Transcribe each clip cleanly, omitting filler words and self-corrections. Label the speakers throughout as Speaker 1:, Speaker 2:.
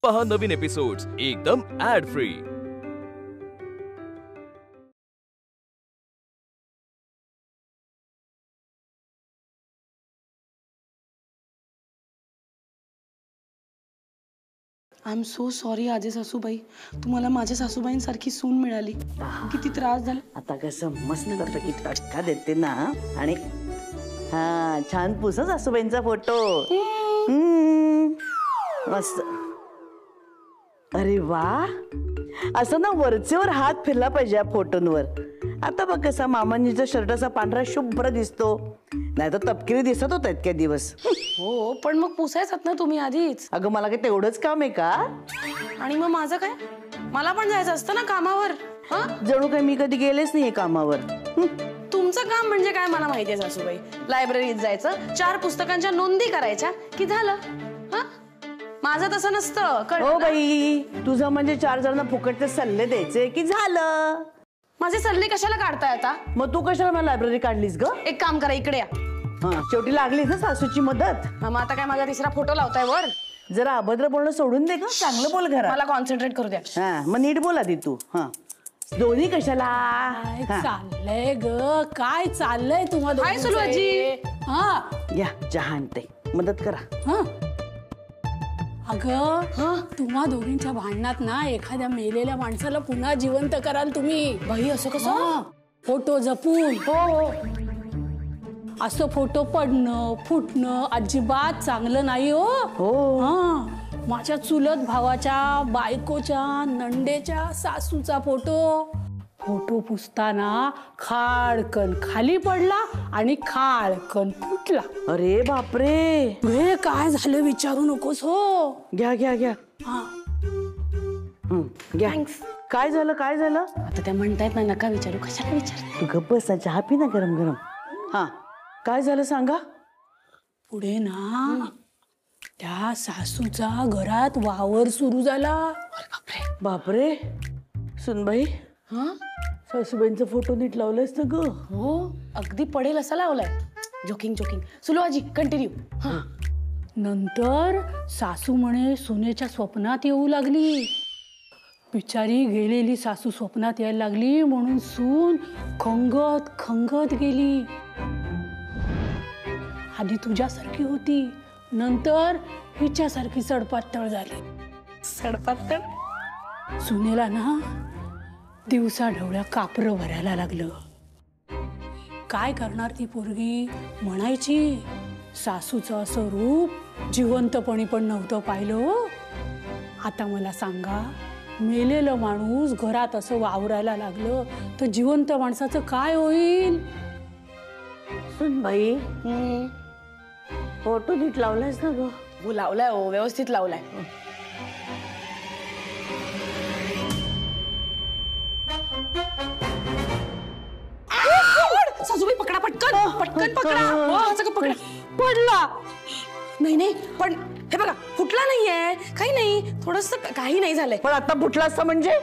Speaker 1: पहा नवीन एपिसोड्स एकदम ad free.
Speaker 2: I am so sorry आजे सासूबाई, तुम्हाला माझ्या सासूबाईंसारखी सून मिळाली, किती त्रास झाला।
Speaker 3: आता कसं मस्तपैकी तडका देते ना आणि हा छान पुस सासूबाईंचा फोटो मस्त। अरे वा, असं ना वरचेवर हात फिरला पाहिजे या फोटोंवर। आता बघ कसा मामांजीचा शर्ट असा पांढरा शुभ्र दिसतो, नाही तर तपकिरी दिसत होता इतक्या दिवस।
Speaker 2: हो पण मग पुसायचात ना तुम्ही आधीच।
Speaker 3: अगं मला काय तेवढंच काम आहे का?
Speaker 2: आणि मग माझं काय, मला पण जायचं असतं ना कामावर।
Speaker 3: जणू काय मी कधी गेलेच नाही कामावर।
Speaker 2: तुमचं काम म्हणजे काय मला माहितीये सासूबाई, लायब्ररीत जायचं, 4 पुस्तकांच्या नोंदी करायच्या की झालं। माझं तसं नसतं।
Speaker 3: हो बाई, तुझं म्हणजे 4 जणांना फुकटचे सल्ले द्यायचे की झालं।
Speaker 2: माझे सल्ले कशाला काढताय आता?
Speaker 3: मग तू कशाला मला लायब्ररी काढलीस ग?
Speaker 2: एक काम करा, इकडे या।
Speaker 3: शेवटी लागलीस ना सासूची मदत।
Speaker 2: मग आता काय माझा तिसरा फोटो लावताय वर?
Speaker 3: जरा अभद्र बोलणं सोडून दे ग, चांगलं बोल घरात।
Speaker 2: मला कॉन्सन्ट्रेट करू द्या।
Speaker 3: मग नीट बोल आधी तू। दोन्ही कशाला?
Speaker 4: काय चाललंय ग, काय चाललंय तुम्हाला?
Speaker 2: हाय सुलवाजी।
Speaker 3: या चहा आणते, मदत करा।
Speaker 4: अगं तुम्हा दोघींच्या भांडणात ना एखाद्या मेलेल्या माणसाला पुन्हा जिवंत कराल तुम्ही।
Speaker 2: बाई असं कसं?
Speaker 4: फोटो जपून।
Speaker 2: हो
Speaker 4: असं फोटो पडणं फुटणं अजिबात चांगलं नाही हो। माझ्या चुलत भावाच्या बायकोच्या नंडेच्या सासूचा फोटो पुसताना खाडकन खाली पडला आणि खाडकन फुटला।
Speaker 3: अरे बापरे,
Speaker 4: हे काय झालं विचारू नकोस हो।
Speaker 3: घ्या घ्या घ्या। घ्या। काय झालं काय झालं?
Speaker 2: आता त्या म्हणतायत ना नका विचारू, कशाला विचार?
Speaker 3: तू गप्प बस, चहा पी ना गरम गरम। काय झालं सांगा?
Speaker 4: पुढे ना त्या सासूचा घरात वावर सुरू झाला।
Speaker 3: बापरे सुनबाई, सासूबाईंचा फोटो नीट लावलायस ना ग?
Speaker 2: हो अगदी पडेल असा लावलाय। Joking joking. सुलवाजी कंटिन्यू।
Speaker 4: नंतर सासू म्हणे सुनेच्या स्वप्नात येऊ लागली। बिचारी गेलेली सासू स्वप्नात यायला लागली म्हणून सून खंगत खंगत गेली। आधी तुझ्यासारखी होती, नंतर हिच्यासारखी सडपातळ झाली।
Speaker 2: सडपातळ?
Speaker 4: सुनेला ना दिवसा ढवळ्या कापरं भरायला लागलं। काय करणार ती पोरगी? म्हणायची सासूचं असं रूप जिवंतपणी पण नव्हतं पाहिलं। आता मला सांगा, मेलेलं माणूस घरात असं वावरायला लागलं तर जिवंत माणसाचं काय होईल?
Speaker 3: सुनबाई, फोटो नीट लावलायस ना ग?
Speaker 2: हो लावलाय, हो व्यवस्थित लावलाय। सासूबाई पकडा, पटकन पटकन पकडा। पकडा। पडला नाही नाही, पण हे बघा फुटला नाहीये, काही नाही, थोडस काही नाही झालंय।
Speaker 3: पण आता फुटला असता म्हणजे?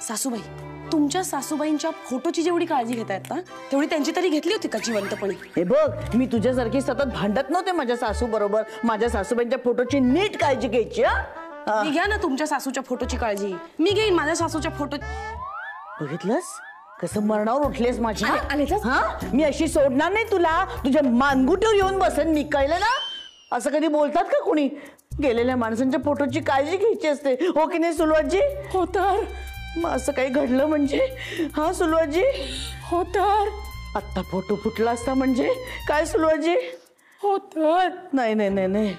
Speaker 2: सासूबाई, तुमच्या सासूबाईंच्या फोटोची जेवढी काळजी घेतायत ना तेवढी त्यांची तरी घेतली होती का जिवंतपणे?
Speaker 3: हे बघ, मी तुझ्यासारखी सतत भांडत नव्हते माझ्या सासू बरोबर। माझ्या सासूबाईंच्या फोटोची नीट काळजी घ्यायची।
Speaker 2: मी घ्या ना तुमच्या सासूच्या फोटोची काळजी, मी घेईन माझ्या सासूच्या फोटो।
Speaker 3: बघितलंस कसं मरणावर उठलेस माझ्या?
Speaker 2: आलेच?
Speaker 3: मी अशी सोडणार नाही तुला, तुझ्या मानगुटीवर येऊन बसेन मी, कळलं ना? असं कधी बोलतात का कोणी? गेलेल्या माणसांच्या फोटोची काळजी घ्यायची असते, हो की नाही सुलवाजी?
Speaker 4: हो तर
Speaker 3: मग असं काही घडलं म्हणजे? सुलवाजी?
Speaker 4: हो तर
Speaker 3: आत्ता फोटो फुटला असता म्हणजे काय सुलवाजी?
Speaker 4: हो तर
Speaker 3: नाही नाही नाही नाही,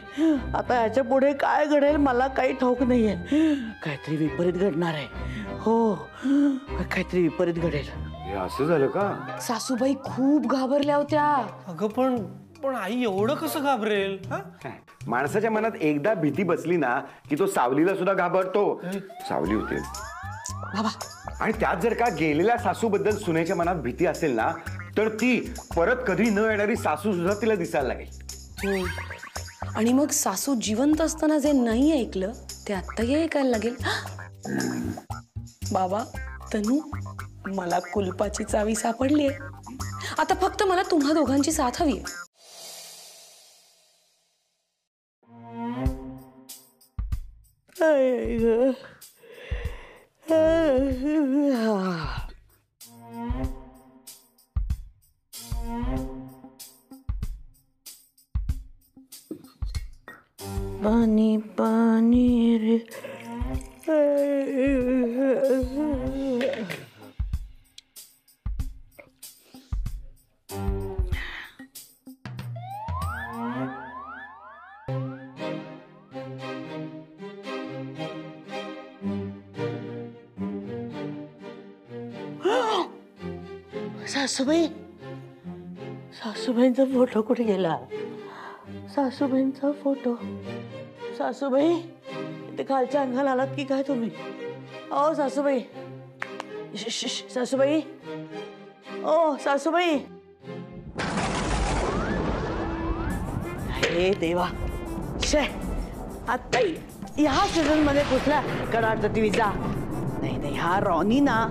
Speaker 3: आता ह्याच्या पुढे काय घडेल मला काही ठाऊक नाहीये। काहीतरी विपरीत घडणार आहे। हो काहीतरी विपरीत घडेल।
Speaker 5: हे असं झालं का?
Speaker 2: सासूबाई खूप घाबरल्या होत्या।
Speaker 6: अगं पण आई एवढं कसं घाबरेल?
Speaker 5: माणसाच्या मनात एकदा भीती बसली ना की तो सावलीला सुद्धा घाबरतो। सावली होते
Speaker 2: बाबा,
Speaker 5: आणि त्यात जर का गेलेल्या सासूबद्दल सुनेच्या मनात भीती असेल ना तर ती परत कधी न येणारी सासू सुद्धा तिला दिसायला लागेल।
Speaker 2: आणि मग सासू जिवंत असताना जे नाही ऐकलं ते आत्ताही ऐकायला लागेल। बाबा, तनू, मला कुलपाची चावी सापडलीये, आता फक्त मला तुम्हा दोघांची साथ हवी आहे।
Speaker 3: पाणी पाणी रे. सासूबाई, सासूबाईंचा फोटो कुठे गेला? सासूबाईंचा फोटो. सासूबाई, इथे खालच्या अंगाला आलात की काय तुम्ही? ओ सासूबाई, सासूबाई, ओ सासूबाई. हे देवा, शे आता ह्या सीझन मध्ये कुठला कडाडत ती विजा? नाही नाही, हा रॉनी ना.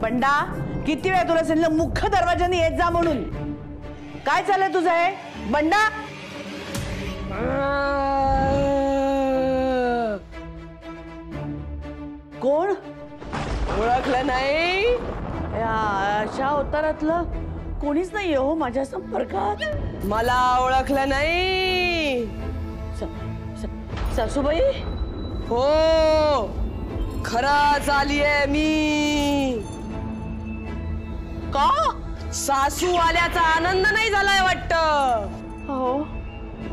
Speaker 3: पंडा, किती वेळा तुला सांगितलं मुख्य दरवाजाने येत जा म्हणून? काय चाललंय तुझं हे बंडा? कोण?
Speaker 2: ओळखलं नाही?
Speaker 3: अशा अवतारातलं कोणीच नाही हो माझ्या संपर्कात.
Speaker 2: मला ओळखलं नाही?
Speaker 3: सासूबाई?
Speaker 2: हो, खरंच आलीये मी.
Speaker 3: का?
Speaker 2: सासू आल्याचा आनंद नाही झालाय वाटतं.
Speaker 3: हो,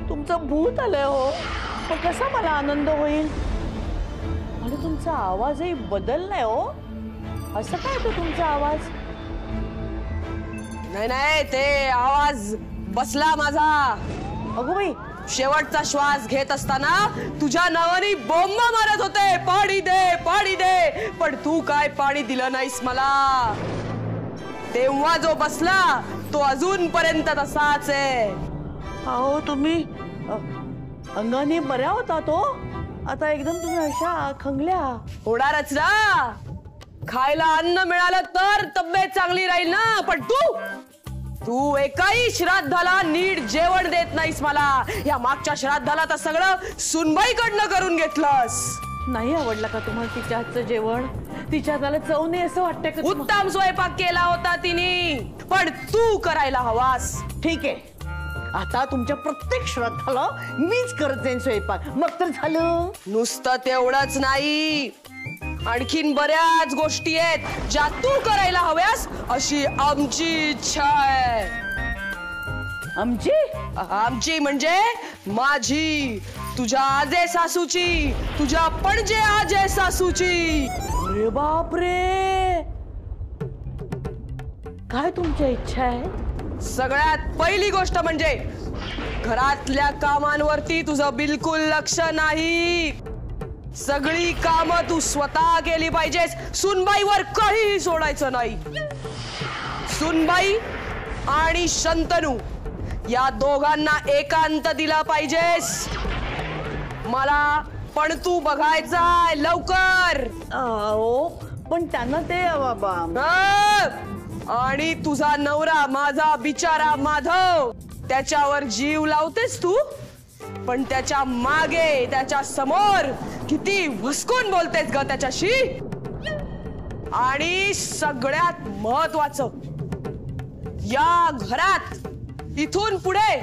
Speaker 3: तुमचं भूत आलंय हो. मग कसा मला आनंद होईल? आणि तुमचा आवाजही बदललाय हो. असं काय होतं तुमचा आवाज?
Speaker 2: नाही नाही, ते आवाज बसला माझा.
Speaker 3: अगो बाई,
Speaker 2: शेवटचा श्वास घेत असताना तुझ्या नावाने बोंब मारत होते, पाणी दे पाणी दे, पण तू काय पाणी दिलं नाहीस मला. तेव्हा जो बसला तो अजूनपर्यंत तसाच आहे.
Speaker 3: अहो तुम्ही अंगाने बऱ्या होता तो, आता एकदम तुम्ही अशा खंगल्या.
Speaker 2: होणारच ना. खायला अन्न मिळालं तर तब्येत चांगली राहील ना. पण तू एकाही श्राद्धाला नीट जेवण देत नाहीस मला. या मागच्या श्राद्धाला तर सगळं सुनबाईकडनं करून घेतलंस.
Speaker 3: नाही आवडलं का तुम्हाला तिच्या हातचं जेवण? तिच्या हाताला चव नाही असं वाटतंय का?
Speaker 2: उत्तम स्वयंपाक केला होता तिने, पण तू करायला हवास.
Speaker 3: ठीक आहे, आता तुमच्या प्रत्येक श्राद्धाला मीच करत जाईन स्वयंपाक, मग तर झालं.
Speaker 2: नुसतं तेवढंच नाही, आणखीन बऱ्याच गोष्टी आहेत ज्या तू करायला हव्यास अशी आमची इच्छा आहे.
Speaker 3: आमची?
Speaker 2: आमची म्हणजे माझी, तुझ्या आजे सासूची, तुझ्या पणजे आजे सासूची.
Speaker 3: अरे बापरे, काय तुमच्या इच्छा आहे?
Speaker 2: सगळ्यात पहिली गोष्ट म्हणजे घरातल्या कामांवरती तुझं बिलकुल लक्ष नाही. सगळी कामं तू स्वतः केली पाहिजेस. सुनबाईवर काहीही सोडायचं नाही. सुनबाई आणि शंतनू या दोघांना एकांत दिला पाहिजेस. मला पण तू बघायचाय लवकर.
Speaker 3: हो, पण त्यांना ते
Speaker 2: आणि तुझा नवरा माझा बिचारा माधव, त्याच्यावर जीव लावतेस तू, पण त्याच्या मागे त्याच्या समोर किती भसकून बोलतेस ग त्याच्याशी. आणि सगळ्यात महत्वाचं, या घरात इथून पुढे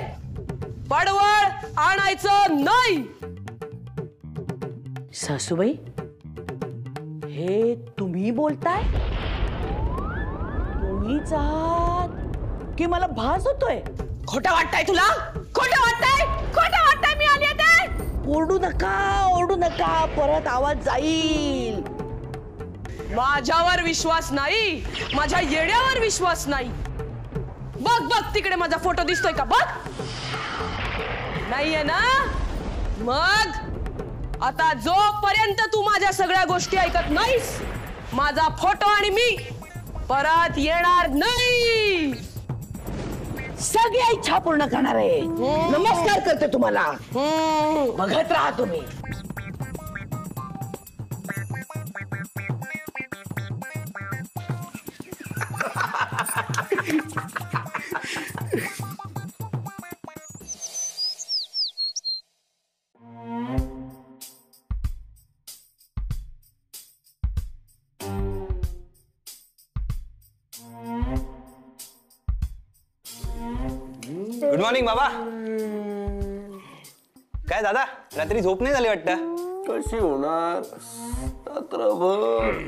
Speaker 2: पडवळ आणायचं नाही.
Speaker 3: सासूबाई, हे तुम्ही बोलताय? तुम्हीच आहात की मला भास होतोय?
Speaker 2: खोटं वाटतंय तुला? खोटं वाटतंय? खोटं वाटतंय मी आली आहे?
Speaker 3: ओरडू नका, ओरडू नका, परत आवाज जाईल.
Speaker 2: माझ्यावर विश्वास नाही, माझ्या येण्यावर विश्वास नाही. बघ बघ तिकडे माझा फोटो दिसतोय का? बघ, नाहीये ना? मग आता जोपर्यंत तू माझ्या सगळ्या गोष्टी ऐकत नाहीस, माझा फोटो आणि मी परत येणार नाही.
Speaker 3: सगळ्या इच्छा पूर्ण करणार आहे. नमस्कार करते तुम्हाला. बघत राहा तुम्ही.
Speaker 7: गुड मॉर्निंग बाबा. काय दादा, रात्री झोप नाही झाली वाटतं?
Speaker 6: कशी होणार रात्रभर?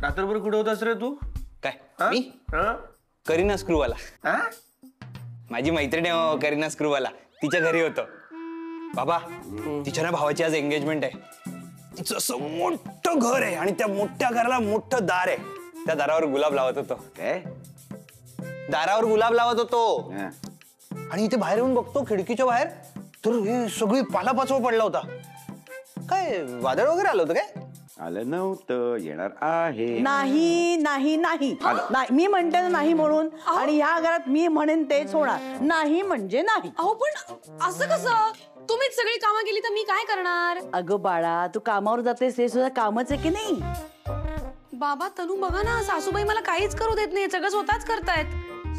Speaker 6: रात्रभर कुठे होतास रे तू?
Speaker 7: काय मी करीना स्क्रूवाला. माझी मैत्रीण आहे करीना स्क्रूवाला, तिच्या घरी होतो बाबा. तिच्या ना भावाची आज एंगेजमेंट आहे. तिचं असं मोठं घर आहे आणि त्या मोठ्या घराला मोठं दार आहे. त्या दारावर गुलाब लावत होतो.
Speaker 5: काय
Speaker 7: दारावर गुलाब लावत होतो आणि इथे बाहेर येऊन बघतो खिडकीच्या बाहेर, तर हे सगळी पालापाचोळ पडला होता. काय वादळ वगैरे आलं होतं काय?
Speaker 5: आलं नव्हतं, येणार आहे.
Speaker 3: नाही नाही नाही नाही, मी म्हणते ना नाही म्हणून, आणि ह्या घरात मी म्हणेन तेच होणार. नाही म्हणजे नाही.
Speaker 2: अहो पण असं कसं? तुम्हीच सगळी कामं केली तर मी काय करणार?
Speaker 3: अगं बाळा, तू कामावर जातेस ते सुद्धा कामच आहे की नाही?
Speaker 2: बाबा तनू बघा ना, सासूबाई मला काहीच करू देत नाही, सगळं स्वतःच करतायत.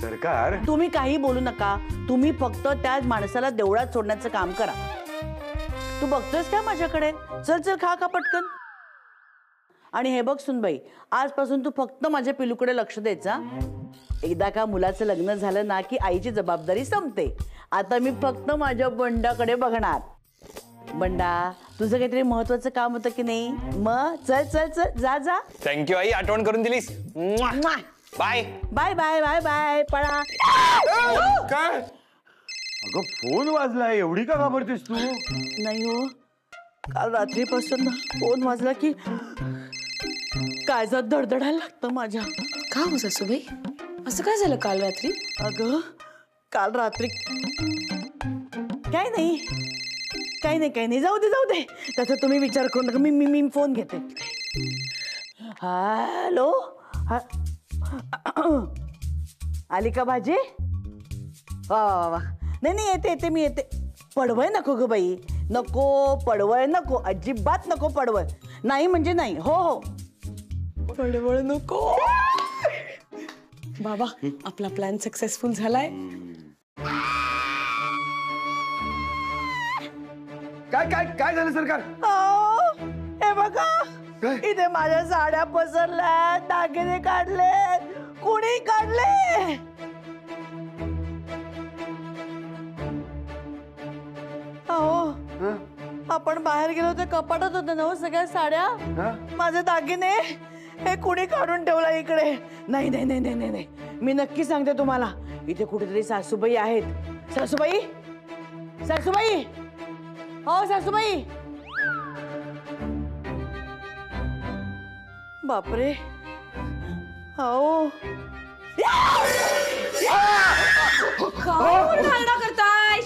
Speaker 5: सरकार,
Speaker 3: तुम्ही काही बोलू नका. तुम्ही फक्त त्या माणसाला देवळात सोडण्याचं काम करा. तू बघतोस का माझ्याकडे? चल चल, खा खा पटकन. आणि हे बघ सुनबाई, आजपासून तू फक्त माझ्या पिलूकडे लक्ष द्यायचा. एकदा का मुलाचं लग्न झालं ना की आईची जबाबदारी संपते. आता मी फक्त माझ्या बंडाकडे बघणार. बंडा, तुझं काहीतरी महत्वाचं काम होतं की नाही? मग चल चल चल, जा जा.
Speaker 7: थँक्यू आई, आठवण करून दिलीस. Bye
Speaker 3: bye bye bye bye, पळा.
Speaker 5: काय अगं, फोन वाजलाय, एवढी का घाबरतेस तू?
Speaker 3: नाही हो, काल रात्रीपासून ना फोन वाजला की काळजात धडधडायला लागतं माझ्या.
Speaker 2: का हो सासूबाई, असं काय झालं काल रात्री?
Speaker 3: अगं काल रात्री काय नाही काही नाही काही नाही, जाऊ दे जाऊ दे, त्याचा तुम्ही विचार करू नका. मी मी मी फोन घेते. हॅलो, आली का भाजी? वा वा वा. नाही नाही, येते येते, मी येते. पडवय नको ग बाई, नको पडवय नको, अजिबात नको पडवय. नाही म्हणजे नाही. हो हो,
Speaker 2: पडवळ नको. बाबा, आपला प्लॅन सक्सेसफुल झालाय.
Speaker 5: काय काय काय झालं सरकार?
Speaker 3: हे बघा, इथे माझ्या साड्या पसरल्या, दागिने काढले, कुणी काढले? अहो, आपण बाहेर गेलो ते कपाटात होते ना हो सगळ्या साड्या, माझे दागिने हे कुणी काढून ठेवला इकडे. नाही नाही नाही नाही नाही, मी नक्की सांगते तुम्हाला, इथे कुठेतरी सासूबाई आहेत. सासूबाई, सासूबाई, हो सासूबाई. बापरे, हो
Speaker 2: करताय?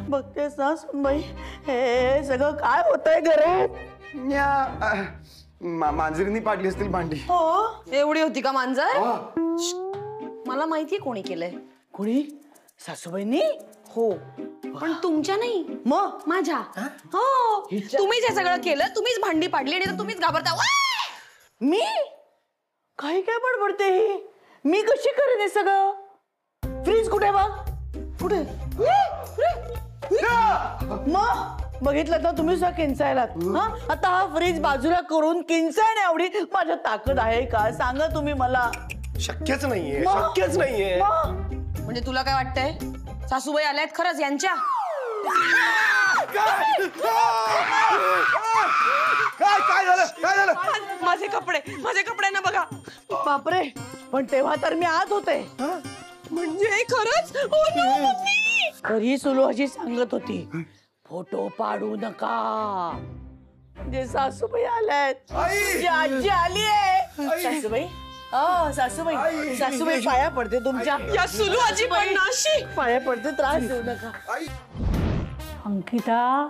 Speaker 3: बघतेस ना सुनबाई, हे सगळं काय होतंय घरात?
Speaker 5: मांजरीनी पाडली असतील भांडी.
Speaker 3: हो,
Speaker 2: एवढी होती का मांजर? मला माहितीये कोणी केलंय.
Speaker 3: कुणी? सासूबाईंनी? हो,
Speaker 2: पण तुमच्या नाही,
Speaker 3: मग
Speaker 2: माझ्या. हो, तुम्हीच हे सगळं केलं, तुम्हीच भांडी पाडली आणि तुम्हीच घाबरता.
Speaker 3: मी काही काय बडबडते ही? मी कशी करेन हे सगळं? फ्रीज कुठे बघ, कुठे? मग बघितलं ना तुम्ही सुद्धा किंचायलात. आता हा फ्रीज बाजूला करून किंचायने एवढी माझ्या ताकद आहे का? सांगा तुम्ही मला.
Speaker 6: शक्यच नाहीये, शक्यच नाहीये.
Speaker 2: म्हणजे तुला काय वाटतंय, सासूबाई आल्यात खरंच यांच्या?
Speaker 5: काय काय झालं? काय झालं?
Speaker 2: माझे कपडे ना बघा.
Speaker 3: बापरे, पण तेव्हा तर मी आत होते.
Speaker 2: म्हणजे खरंच? हो ना, मम्मी.
Speaker 3: तरी सुलू अशी सांगत होती, फोटो पाडू नका. म्हणजे सासूबाई आल्यात, जी आजी आली आहे. सासूबाई, सासूबाई, सासूबाई पाया पडते तुमच्या.
Speaker 2: या सुलू आजी पण नाशी.
Speaker 3: पाया पडते, त्रास देऊ नका.
Speaker 4: अंकिता,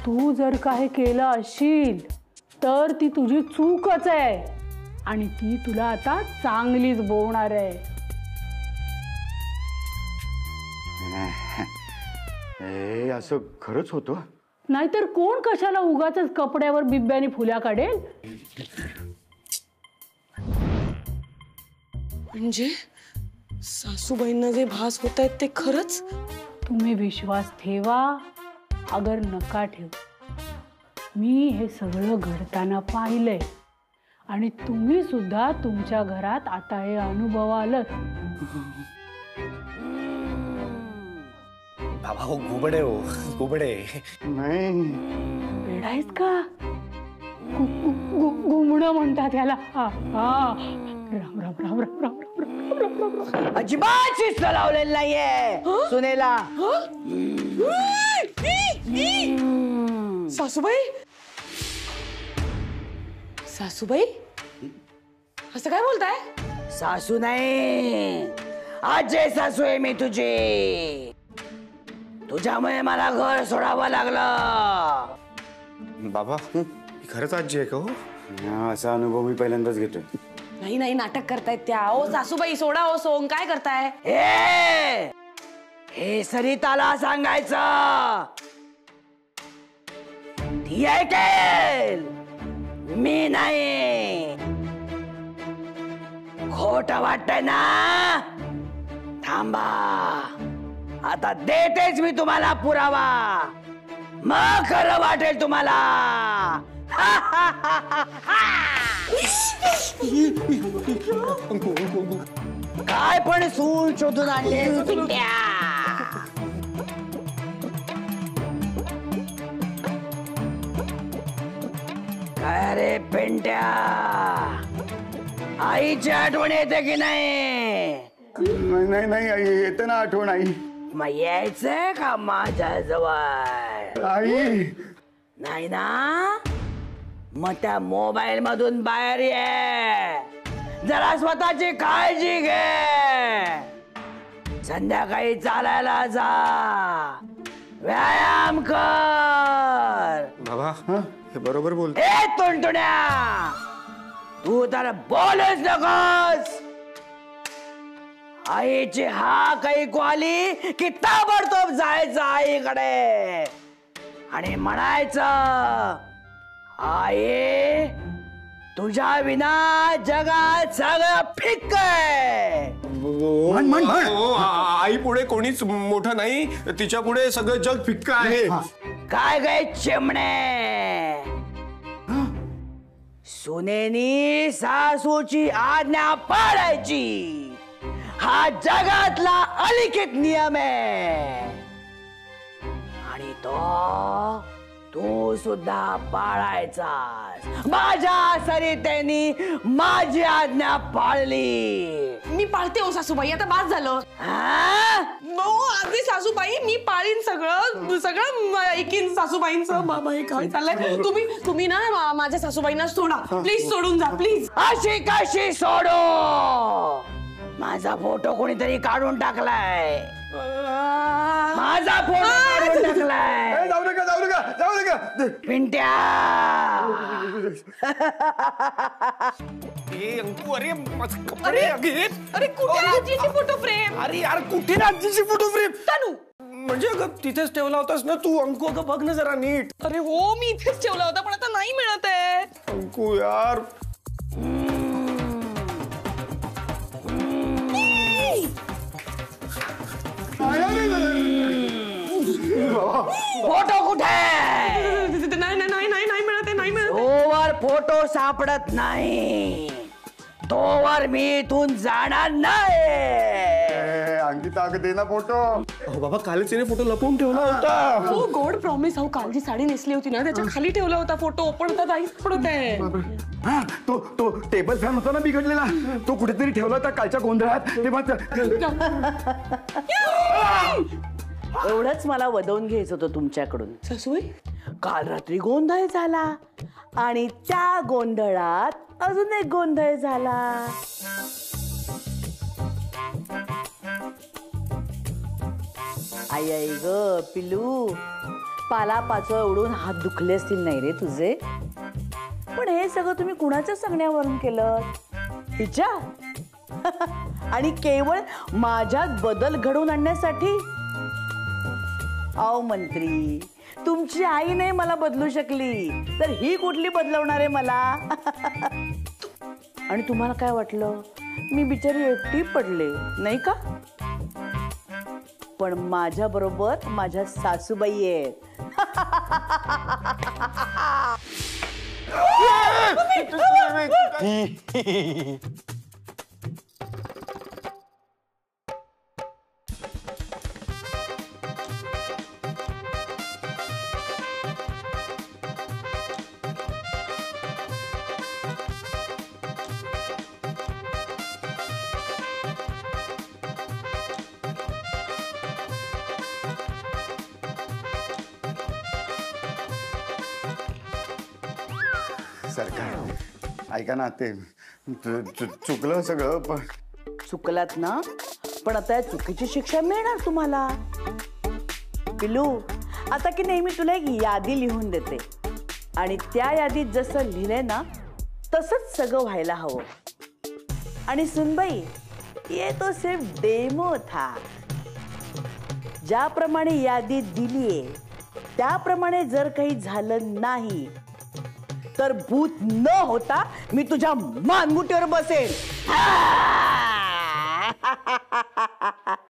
Speaker 4: तू जर काही केलं असशील तर ती तुझी चूकच आहे आणि ती तुला आता चांगलीच बोलणार आहे.
Speaker 5: हे असं खरंच होतं?
Speaker 4: नाहीतर कोण कशाला उगाचच कपड्यावर बिब्यानी फुल्या काढेल?
Speaker 2: म्हणजे सासूबाईंना जे भास होत आहेत ते खरंच?
Speaker 4: तुम्ही विश्वास ठेवा अगर नका ठेव, मी हे सगळं घडताना पाहिलंय आणि तुम्ही सुद्धा तुमच्या घरात आता हे अनुभवाल.
Speaker 6: बाबा हो घुबडे हो घुबडे.
Speaker 5: नाही
Speaker 4: वेडायत का घुमणं म्हणतात याला. हा राम राम राम राम राम राम.
Speaker 3: अजिबात शिस्त लावलेली नाहीये सुनेला.
Speaker 2: सासूबाई सासूबाई असं काय बोलताय?
Speaker 3: सासू नाही आजी सासू आहे मी तुझी. तुझ्यामुळे मला घर सोडावं लागलं.
Speaker 6: बाबा ही खरंच आजी आहे का हो?
Speaker 5: हा, असा अनुभव मी पहिल्यांदाच घेतोय.
Speaker 2: नाही नाही नाटक करतायत त्या. ओ सासूबाई सोडा ओ सोंग काय करताय?
Speaker 3: हे सरिताला सांगायचं. ती ऐकेल मी नाही. खोट वाटतंय ना? थांबा आता देतेच मी तुम्हाला पुरावा. मग खरं वाटेल तुम्हाला. काय पण सून शोधून आणले पिंट्या. काय रे पिंट्या आईची आठवण येते की नाही?
Speaker 5: नाही नाही आई, येते ना आठवण आई.
Speaker 3: मग यायचंय का माझ्या जवळ?
Speaker 5: आई
Speaker 3: नाही ना? मग त्या मोबाईल मधून बाहेर ये. जरा स्वतःची काळजी घे. संध्याकाळी चालायला जा. व्यायाम कर.
Speaker 6: बाबा हे बरोबर बोलतो.
Speaker 3: ए तुंटुण्या तू तर बोलच नकोस. आईची हाक ऐकू आली की ताबडतोब जायचं आईकडे आणि म्हणायचं आई तुझ्या विना जगात सगळं फिक्क आहे.
Speaker 6: आई पुढे कोणीच मोठं नाही. तिच्या पुढे सगळं जग फिक्क आहे.
Speaker 3: काय गे चिमणे. सुनेनी सासूची आज्ञा पाळायची हा जगातला अलिखित नियम आहे. आणि तो तू सुद्धा पाळायचा. माझ्या सरितेनी माझी आज्ञा पाळली.
Speaker 2: मी पाळते हो सासूबाई. आता बास झालं.
Speaker 3: हा?
Speaker 2: आधी सासूबाई मी पाळीन सगळं सगळं ऐकीन सासूबाईंचं. बाबा हे काय चाललंय? तुम्ही ना माझ्या सासूबाईंना सोडा प्लीज. सोडून जा प्लीज.
Speaker 3: अशी कशी सोडू? माझा फोटो कोणीतरी काढून टाकलाय. माझा फोटो काढून टाकलाय.
Speaker 5: जाऊ नका जाऊ नका जाऊ नका.
Speaker 3: पिंट्या
Speaker 6: अंकू अरे माझे कपडे अगं.
Speaker 2: अरे कुठे आजीची फोटो फ्रेम?
Speaker 6: अरे यार कुठे आजीची फोटो फ्रेम? म्हणजे अगं तिथेच ठेवला होतास ना तू. अंकू अगं बघ ना जरा नीट.
Speaker 2: अरे हो मी इथेच ठेवला होता पण आता नाही मिळत आहे.
Speaker 6: अंकू यार
Speaker 3: फोटो कुठे?
Speaker 2: नाही मिळत आहे. नाही मिळत.
Speaker 3: तोवर फोटो सापडत नाही तोवर मी इथून जाणार नाही.
Speaker 5: अंकिता अगं दे ना फोटो.
Speaker 6: हो बाबा कालच तिने फोटो लपवून ठेवला होता.
Speaker 2: हो गॉड प्रॉमिस. हो काल जी साडी नेसली होती ना त्याच्या खाली ठेवला होता फोटो. पण आता नाही सापडत आहे.
Speaker 5: हा तो टेबल फॅन होता ना बिघडलेला. तो कुठेतरी ठेवला होता कालच्या गोंधळात. तेव्हा
Speaker 3: एवढंच मला वदवून घ्यायचं होतं तुमच्याकडून.
Speaker 2: सासूबाई
Speaker 3: काल रात्री गोंधळ झाला आणि त्या गोंधळात अजून एक गोंधळ झाला. आई आई ग पिलू पाला पाचोळा उडून हात दुखले असतील नाही रे तुझे. पण हे सगळं तुम्ही कुणाच्या सांगण्यावरून केलं? हिच्या आणि केवळ माझ्यात बदल घडवून आणण्यासाठी. अहो मंत्री तुमची आई नाही मला बदलू शकली तर ही कुठली बदलवणार आहे मला? आणि तुम्हाला काय वाटलं मी बिचारी एकटी पडले नाही का? पण माझ्या बरोबर माझ्या सासूबाई आहेत.
Speaker 5: सरकार ऐका ना ते चुकलं सगळं पण
Speaker 3: चुकलात ना, पण आता या चुकीची शिक्षा मिळणार तुम्हाला. पिलू, आता की नाही मी तुला एक यादी लिहून देते आणि त्या यादीत जसं लिहिलंय ना तसंच सगळं व्हायला हवं. आणि सुनबाई, ये तो सिर्फ डेमो था. ज्याप्रमाणे यादी दिलीये त्याप्रमाणे जर काही झालं नाही तर भूत न होता मी तुझ्या मानमुठीवर बसेल.